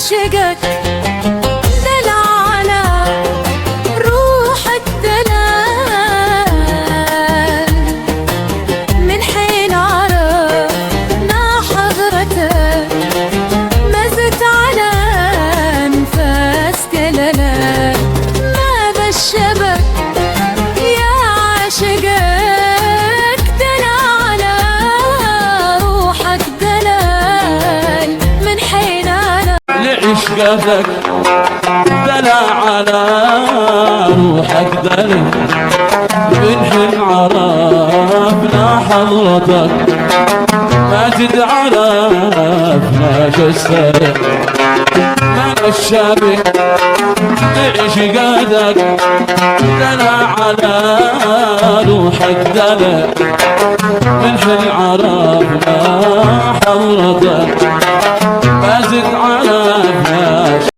عاشقك دلع على روحك دلال من حين عرفنا حضرتك ما زدت على انفاس كلالك ماذا الشبك يا عاشقك دلع على روحك دلال من حين لعشقتك دلع على روحك دلع من حين عرفنا حضرتك ما زد عرفنا جسدك ما الشبك لعشقتك دلع على روحك دلع من حين عرفنا حضرتك